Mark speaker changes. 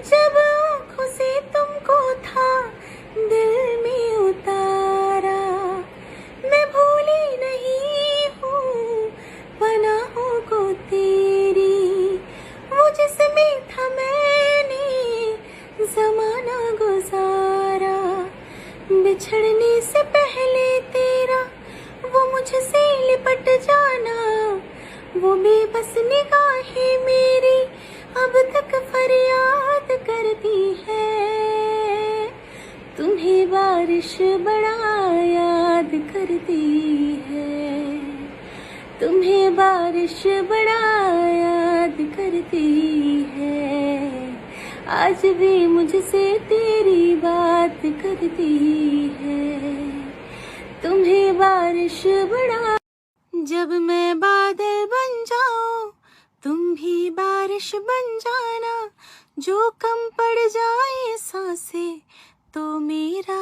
Speaker 1: जब आँखों से तुमको था दिल में उतारा, मैं भूली नहीं हूँ पनाहों को तेरी, वो जिसमें था मैंने ज़माना गुजारा। बिछड़ने से पहले तेरा वो मुझसे लिपट जाना, वो बेबस निगाहें मेरी अब तक फरियाद करती है। तुम्हें बारिश बड़ा याद करती है, तुम्हें बारिश बड़ा याद करती है। आज भी मुझसे तेरी बात करती है, तुम्हें बारिश बड़ा। जब मैं बादल बन जाऊं तुम भी बारिश बन जाना, जो कम पड़ जाए सांसें तो मेरा